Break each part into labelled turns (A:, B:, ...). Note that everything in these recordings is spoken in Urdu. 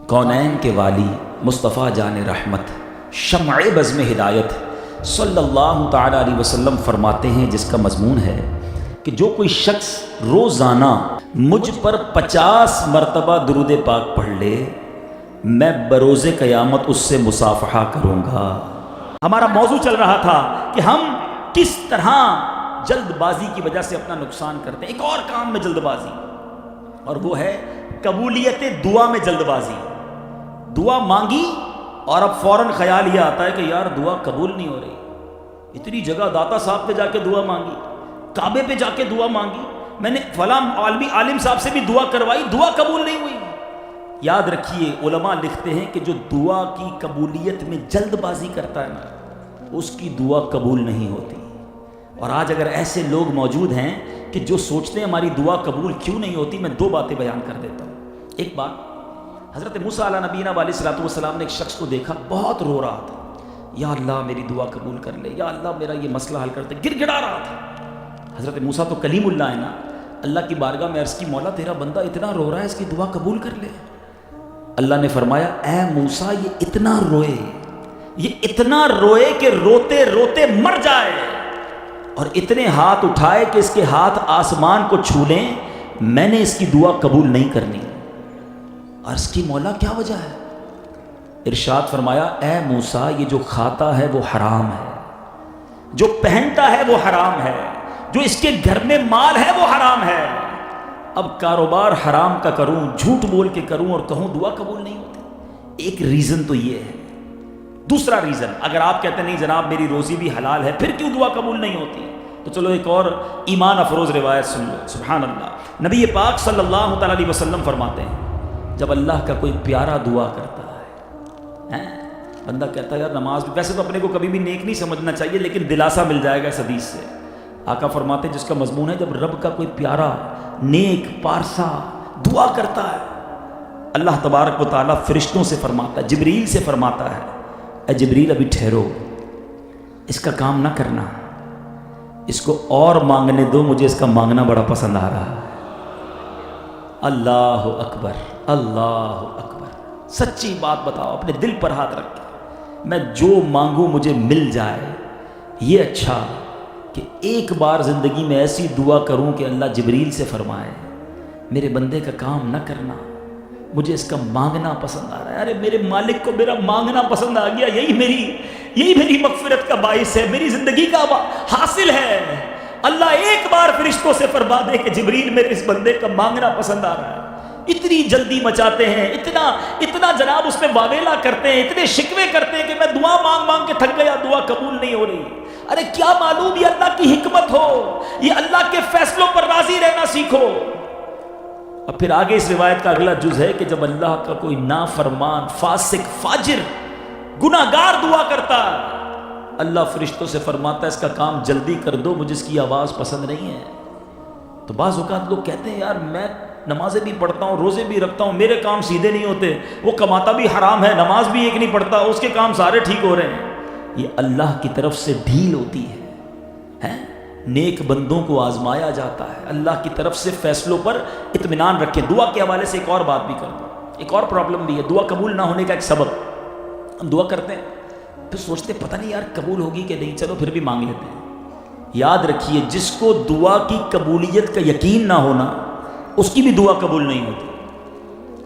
A: کونین کے والی مصطفیٰ جان رحمت شمع بزم ہدایت صلی اللہ تعالیٰ علیہ وسلم فرماتے ہیں، جس کا مضمون ہے کہ جو کوئی شخص روزانہ مجھ پر 50 مرتبہ درود پاک پڑھ لے، میں بروز قیامت اس سے مصافحہ کروں گا۔ ہمارا موضوع چل رہا تھا کہ ہم کس طرح جلد بازی کی وجہ سے اپنا نقصان کرتے ہیں۔ ایک اور کام میں جلد بازی، اور وہ ہے قبولیت دعا میں جلد بازی۔ دعا مانگی اور اب فوراً خیال یہ آتا ہے کہ یار دعا قبول نہیں ہو رہی، اتنی جگہ داتا صاحب پہ جا کے دعا مانگی، کعبے پہ جا کے دعا مانگی، میں نے فلاں عالم صاحب سے بھی دعا کروائی، دعا قبول نہیں ہوئی۔ یاد رکھیے، علماء لکھتے ہیں کہ جو دعا کی قبولیت میں جلد بازی کرتا ہے نا، اس کی دعا قبول نہیں ہوتی۔ اور آج اگر ایسے لوگ موجود ہیں کہ جو سوچتے ہیں ہماری دعا قبول کیوں نہیں ہوتی، میں 2 باتیں بیان کر دیتا ہوں۔ ایک بات، حضرت موسیٰ علیہ نبینا علیہ الصلوۃ والسلام نے ایک شخص کو دیکھا، بہت رو رہا تھا، یا اللہ میری دعا قبول کر لے، یا اللہ میرا یہ مسئلہ حل کر دے، گڑ گڑا رہا تھا۔ حضرت موسیٰ تو کلیم اللہ ہے نا، اللہ کی بارگاہ میں عرض کی، مولا تیرا بندہ اتنا رو رہا ہے، اس کی دعا قبول کر لے۔ اللہ نے فرمایا، اے موسیٰ یہ اتنا روئے، یہ اتنا روئے کہ روتے روتے مر جائے، اور اتنے ہاتھ اٹھائے کہ اس کے ہاتھ آسمان کو چھو لیں، میں نے اس کی دعا قبول نہیں کرنی۔ عرض کی، مولا کیا وجہ ہے؟ ارشاد فرمایا، اے موسیٰ یہ جو کھاتا ہے وہ حرام ہے، جو پہنتا ہے وہ حرام ہے، جو اس کے گھر میں مال ہے وہ حرام ہے۔ اب کاروبار حرام کا کروں، جھوٹ بول کے کروں اور کہوں دعا قبول نہیں ہوتی۔ ایک ریزن تو یہ ہے۔ دوسرا ریزن، اگر آپ کہتے ہیں نہیں جناب میری روزی بھی حلال ہے، پھر کیوں دعا قبول نہیں ہوتی، تو چلو ایک اور ایمان افروز روایت سن لو۔ سبحان اللہ، نبی پاک صلی اللہ تعالیٰ علیہ وسلم فرماتے ہیں، جب اللہ کا کوئی پیارا دعا کرتا ہے، بندہ کہتا ہے یار نماز بھی، ویسے تو اپنے کو کبھی بھی نیک نہیں سمجھنا چاہیے، لیکن دلاسا مل جائے گا اس حدیث سے۔ آقا فرماتے ہیں جس کا مضمون ہے جب رب کا کوئی پیارا نیک پارسا دعا کرتا ہے، اللہ تبارک و تعالیٰ فرشتوں سے فرماتا ہے، جبریل سے فرماتا ہے، اے جبریل ابھی ٹھہرو، اس کا کام نہ کرنا، اس کو اور مانگنے دو، مجھے اس کا مانگنا بڑا پسند آ رہا ہے۔ اللہ اکبر، اللہ اکبر۔ سچی بات بتاؤ، اپنے دل پر ہاتھ رکھ کے، میں جو مانگوں مجھے مل جائے، یہ اچھا کہ ایک بار زندگی میں ایسی دعا کروں کہ اللہ جبریل سے فرمائے میرے بندے کا کام نہ کرنا، مجھے اس کا مانگنا پسند آ رہا ہے۔ ارے میرے مالک کو میرا مانگنا پسند آ گیا، یہی میری مغفرت کا باعث ہے، میری زندگی کا حاصل ہے۔ اللہ ایک بار فرشتوں سے فرما دے کہ جبریل میرے اس بندے کا مانگنا پسند آ رہا ہے۔ اتنی جلدی مچاتے ہیں، اتنا جناب اس میں واویلا کرتے ہیں، اتنے شکوے کرتے ہیں کہ میں دعا مانگ کے تھک گیا، دعا قبول نہیں ہو رہی۔ ارے کیا معلوم یہ اللہ کی حکمت ہو، یہ اللہ کے فیصلوں پر راضی رہنا سیکھو۔ اب پھر آگے اس روایت کا اگلا جز ہے کہ جب اللہ کا کوئی نافرمان، فاسق، فاجر، گناہگار دعا کرتا ہے، اللہ فرشتوں سے فرماتا ہے اس کا کام جلدی کر دو، مجھے اس کی آواز پسند نہیں ہے۔ تو بعض اوقات لوگ کہتے ہیں یار میں نمازیں بھی پڑھتا ہوں، روزے بھی رکھتا ہوں، میرے کام سیدھے نہیں ہوتے، وہ کماتا بھی حرام ہے، نماز بھی ایک نہیں پڑھتا، اس کے کام سارے ٹھیک ہو رہے ہیں۔ یہ اللہ کی طرف سے ڈھیل ہوتی ہے، نیک بندوں کو آزمایا جاتا ہے، اللہ کی طرف سے فیصلوں پر اطمینان رکھیں۔ دعا کے حوالے سے ایک اور بات بھی کر دوں، ایک اور پرابلم بھی ہے، دعا قبول نہ ہونے کا ایک سبب۔ ہم دعا کرتے ہیں پھر سوچتے پتہ نہیں یار قبول ہوگی کہ نہیں، چلو پھر بھی مانگ لیتے ہیں۔ یاد رکھیے، جس کو دعا کی قبولیت کا یقین نہ ہونا، اس کی بھی دعا قبول نہیں ہوتی۔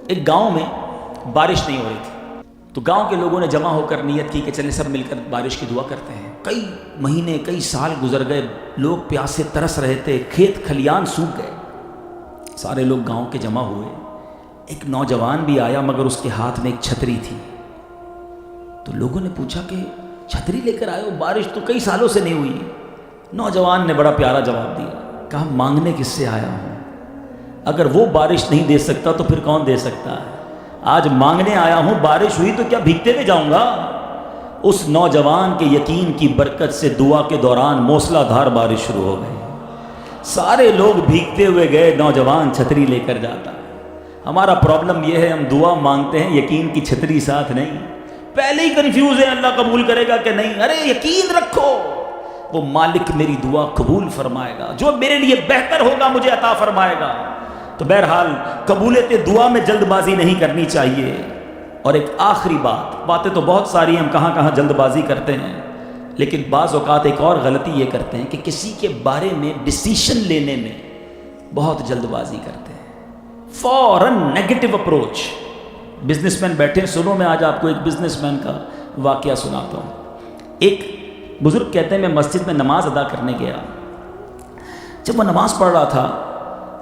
A: ایک گاؤں میں بارش نہیں ہو رہی تھی، تو گاؤں کے لوگوں نے جمع ہو کر نیت کی کہ چلیں سب مل کر بارش کی دعا کرتے ہیں۔ کئی مہینے، کئی سال گزر گئے، لوگ پیاسے ترس رہے تھے، کھیت کھلیان سوکھ گئے، سارے لوگ گاؤں کے جمع ہوئے۔ ایک نوجوان بھی آیا مگر اس کے ہاتھ میں ایک چھتری تھی، تو لوگوں نے پوچھا کہ چھتری لے کر آئے ہو، بارش تو کئی سالوں سے نہیں ہوئی۔ نوجوان نے بڑا پیارا جواب دیا، کہا مانگنے کس سے آیا ہوں، اگر وہ بارش نہیں دے سکتا تو پھر کون دے سکتا ہے؟ آج مانگنے آیا ہوں، بارش ہوئی تو کیا بھیگتے ہوئے جاؤں گا؟ اس نوجوان کے یقین کی برکت سے دعا کے دوران موسلا دھار بارش شروع ہو گئی، سارے لوگ بھیگتے ہوئے گئے، نوجوان چھتری لے کر جاتا۔ ہمارا پرابلم یہ ہے، ہم دعا مانگتے ہیں، یقین کی چھتری ساتھ نہیں، پہلے ہی کنفیوز ہے اللہ قبول کرے گا کہ نہیں۔ ارے یقین رکھو، وہ مالک میری دعا قبول فرمائے گا، جو میرے لیے بہتر ہوگا مجھے عطا فرمائے گا۔ تو بہرحال قبولیت دعا میں جلد بازی نہیں کرنی چاہیے۔ اور ایک آخری باتیں تو بہت ساری ہیں، ہم کہاں کہاں جلد بازی کرتے ہیں، لیکن بعض اوقات ایک اور غلطی یہ کرتے ہیں کہ کسی کے بارے میں ڈیسیشن لینے میں بہت جلد بازی کرتے ہیں، فوراً نیگیٹو اپروچ۔ بزنس مین بیٹھے، سنو میں آج آپ کو ایک بزنس مین کا واقعہ سناتا ہوں۔ ایک بزرگ کہتے ہیں میں مسجد میں نماز ادا کرنے گیا، جب وہ نماز پڑھ رہا تھا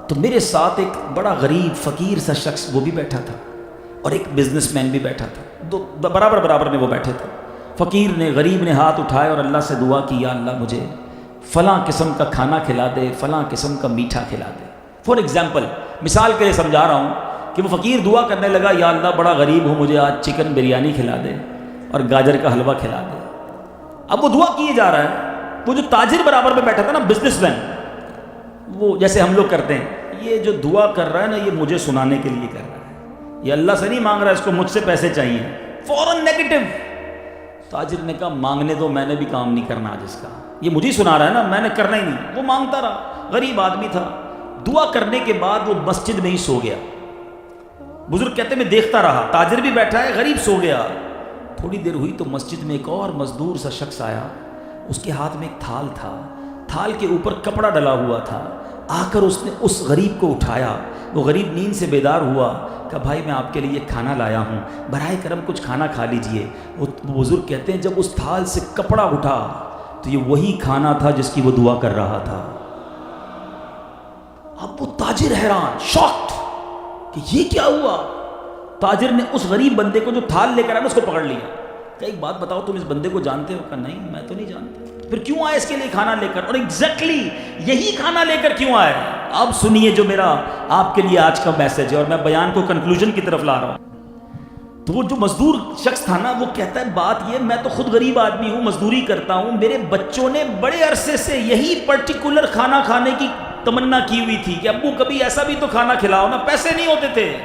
A: تو میرے ساتھ ایک بڑا غریب فقیر سا شخص وہ بھی بیٹھا تھا اور ایک بزنس مین بھی بیٹھا تھا، دو برابر میں وہ بیٹھے تھے۔ فقیر نے، غریب نے ہاتھ اٹھائے اور اللہ سے دعا کی، یا اللہ مجھے فلاں قسم کا کھانا کھلا دے، فلاں قسم کا میٹھا کھلا دے۔ فار ایگزامپل، مثال کے لیے سمجھا رہا ہوں کہ وہ فقیر دعا کرنے لگا، یا اللہ بڑا غریب ہوں، مجھے آج چکن بریانی کھلا دے اور گاجر کا حلوہ کھلا دے۔ اب وہ دعا کیے جا رہا ہے، وہ جو تاجر برابر میں بیٹھا تھا نا، بزنس مین، وہ جیسے ہم لوگ کرتے ہیں، یہ جو دعا کر رہا ہے نا، یہ مجھے سنانے کے لیے کر رہا ہے، یہ اللہ سے نہیں مانگ رہا ہے، اس کو مجھ سے پیسے چاہیے، فوراً نیگیٹو۔ تاجر نے کہا مانگنے دو، میں نے بھی کام نہیں کرنا آج اس کا، یہ مجھے سنا رہا ہے نا، میں نے کرنا ہی نہیں۔ وہ مانگتا رہا، غریب آدمی تھا۔ دعا کرنے کے بعد وہ مسجد میں ہی سو گیا۔ بزرگ کہتے ہیں میں دیکھتا رہا، تاجر بھی بیٹھا ہے، غریب سو گیا۔ تھوڑی دیر ہوئی تو مسجد میں ایک اور مزدور سا شخص آیا، اس کے ہاتھ میں ایک تھال تھا، تھال کے اوپر کپڑا ڈلا ہوا تھا۔ آ کر اس نے اس غریب کو اٹھایا، وہ غریب نیند سے بیدار ہوا، کہا بھائی میں آپ کے لیے کھانا لایا ہوں، براہ کرم کچھ کھانا کھا لیجئے۔ وہ بزرگ کہتے ہیں جب اس تھال سے کپڑا اٹھا تو یہ وہی کھانا تھا جس کی وہ دعا کر رہا تھا۔ اب وہ تاجر حیران، شاکڈ کہ یہ کیا ہوا۔ تاجر نے اس غریب بندے کو جو تھال لے کر آیا اس کو پکڑ لیا، کہ ایک بات بتاؤ تم اس بندے کو جانتے ہو؟ کہا نہیں میں تو نہیں جانتا۔ پھر کیوں آئے اس کے لیے کھانا لے کر؟ اور ایگزیکٹلی یہی کھانا لے کر کیوں آئے؟ اب سنیے جو میرا آپ کے لیے آج کا میسج ہے، اور میں بیان کو کنکلوژن کی طرف لا رہا ہوں۔ تو وہ جو مزدور شخص تھا نا، وہ کہتا ہے بات یہ، میں تو خود غریب آدمی ہوں، مزدوری کرتا ہوں، میرے بچوں نے بڑے عرصے سے یہی پرٹیکولر کھانا کھانے کی تمنا کی ہوئی تھی کہ ابو کبھی ایسا بھی تو کھانا کھلاؤ نا، پیسے نہیں ہوتے تھے۔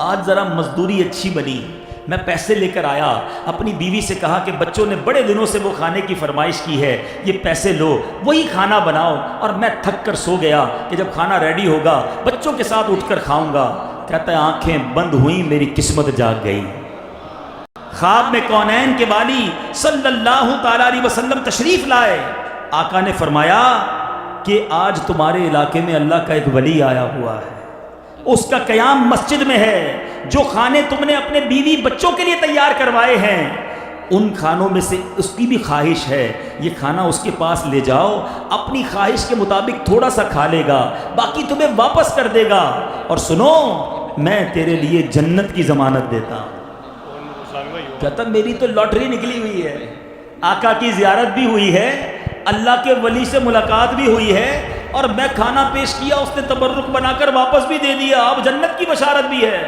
A: آج ذرا مزدوری اچھی بنی، میں پیسے لے کر آیا، اپنی بیوی سے کہا کہ بچوں نے بڑے دنوں سے وہ کھانے کی فرمائش کی ہے، یہ پیسے لو، وہی کھانا بناؤ، اور میں تھک کر سو گیا کہ جب کھانا ریڈی ہوگا بچوں کے ساتھ اٹھ کر کھاؤں گا۔ کہتا ہے آنکھیں بند ہوئیں، میری قسمت جاگ گئی۔ خواب میں کونین کے والی صلی اللہ تعالیٰ علیہ وسلم تشریف لائے۔ آقا نے فرمایا کہ آج تمہارے علاقے میں اللہ کا ایک ولی آیا ہوا ہے، اس کا قیام مسجد میں ہے، جو کھانے تم نے اپنے بیوی بچوں کے لیے تیار کروائے ہیں ان کھانوں میں سے اس کی بھی خواہش ہے، یہ کھانا اس کے پاس لے جاؤ، اپنی خواہش کے مطابق تھوڑا سا کھا لے گا، باقی تمہیں واپس کر دے گا، اور سنو میں تیرے لیے جنت کی ضمانت دیتا ہوں۔ کہتا میری تو لاٹری نکلی ہوئی ہے، آقا کی زیارت بھی ہوئی ہے، اللہ کے ولی سے ملاقات بھی ہوئی ہے، اور میں کھانا پیش کیا، اس نے تبرک بنا کر واپس بھی دے دیا، اب جنت کی بشارت بھی ہے۔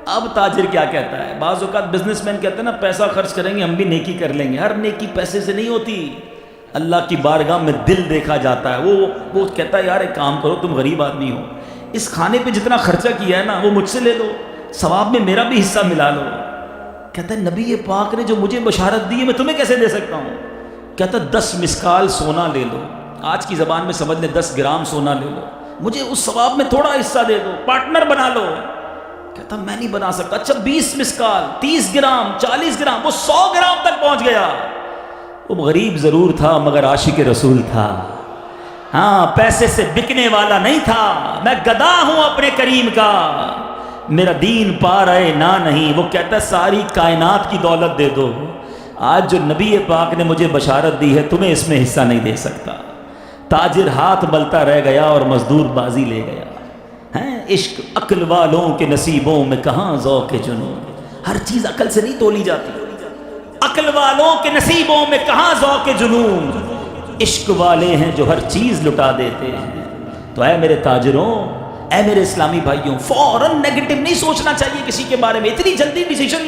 A: اب تاجر کیا کہتا ہے؟ بعض اوقات بزنس مین کہتے ہیں نا پیسہ خرچ کریں گے ہم بھی نیکی کر لیں گے، ہر نیکی پیسے سے نہیں ہوتی، اللہ کی بارگاہ میں دل دیکھا جاتا ہے۔ وہ کہتا ہے یار ایک کام کرو، تم غریب آدمی ہو، اس کھانے پہ جتنا خرچہ کیا ہے نا وہ مجھ سے لے لو، ثواب میں میرا بھی حصہ ملا لو۔ کہتا ہے نبی پاک نے جو مجھے بشارت دی ہے میں تمہیں کیسے دے سکتا ہوں؟ کہتا 10 مسکال سونا لے لو، آج کی زبان میں سمجھ لیں 10 گرام سونا لے لو، مجھے اس ثواب میں تھوڑا حصہ دے دو، پارٹنر بنا لو۔ کہتا میں نہیں بنا سکتا۔ اچھا 20 مسکال، 30 گرام، 40 گرام، وہ 100 گرام تک پہنچ گیا۔ وہ غریب ضرور تھا مگر عاشق رسول تھا، ہاں پیسے سے بکنے والا نہیں تھا۔ میں گدا ہوں اپنے کریم کا، میرا دین پا رہے نہ نہیں۔ وہ کہتا ہے ساری کائنات کی دولت دے دو، آج جو نبی پاک نے مجھے بشارت دی ہے تمہیں اس میں حصہ نہیں دے سکتا۔ تاجر ہاتھ ملتا رہ گیا اور مزدور بازی لے گیا۔ عشق عقل والوں کے نصیبوں میں کہاں ذوق جنون، ہر چیز عقل سے نہیں تولی جاتی، عقل والوں کے نصیبوں میں کہاں ذوق جنون، عشق والے ہیں جو ہر چیز لٹا دیتے ہیں۔ تو اے میرے تاجروں، اے میرے اسلامی بھائیوں، فوراً نیگیٹو نہیں سوچنا چاہیے کسی کے بارے میں، اتنی جلدی ڈیسیژن